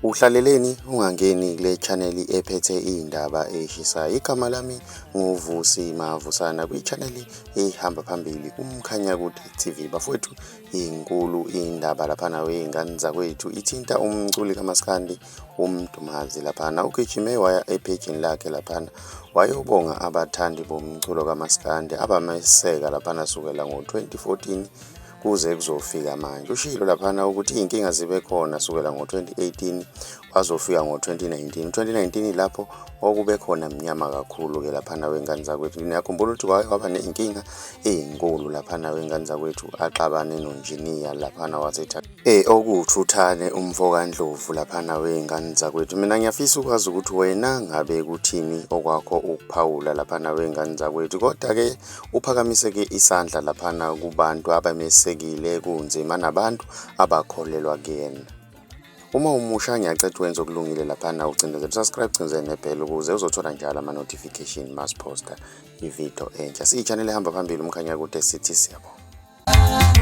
Uhlaleleni ungangeni kule channel ephethe indaba eshisayo. Igama lami nguvusi mavusana kwi-channel ehamba phambili umkhanyakude TV. Bafowethu, inkulu indaba laphana wey'ngane zakwethu ithinta umculi kaMaskandi umdumazi laphana. Ugijime waya epagini lakhe laphana wayobonga abathandi bomculo kaMaskandi abameseka laphana sukela ngo-2014 kuze kuzofika manje. Ushilo laphana ukuthi iy'nkinga zibe khona sukela ngo-2018 wazofika ngo-2019. 2019 lapho okube khona mnyama kakhulu-ke laphana wey'ngane zakwethu. Niyakhumbula ukuthi kwaba ney'nkinga ey'nkulu laphana wey'ngane zakwethu, axabane nonjiniya laphana wasethatha okuwuthuthane umfokandlovu laphana wey'ngane zakwethu. Mina ngiyafisa ukwazi ukuthi wena ngabe kuthini okwakho ukuphawula laphana wey'ngane zakwethu, kodwa-ke uphakamiseke isandla laphana kubantu abamesekile kunzima nabantu abakholelwa kuyena. Uma umusha ngiyacela wenze okulungile laphana ucindezele subscribe, cindezele nebhell ukuze uzothola njalo ama-notification masiphosta ivideo entsha. Siyi-channel ehamba phambili umkhanyakude sithi siyabonga.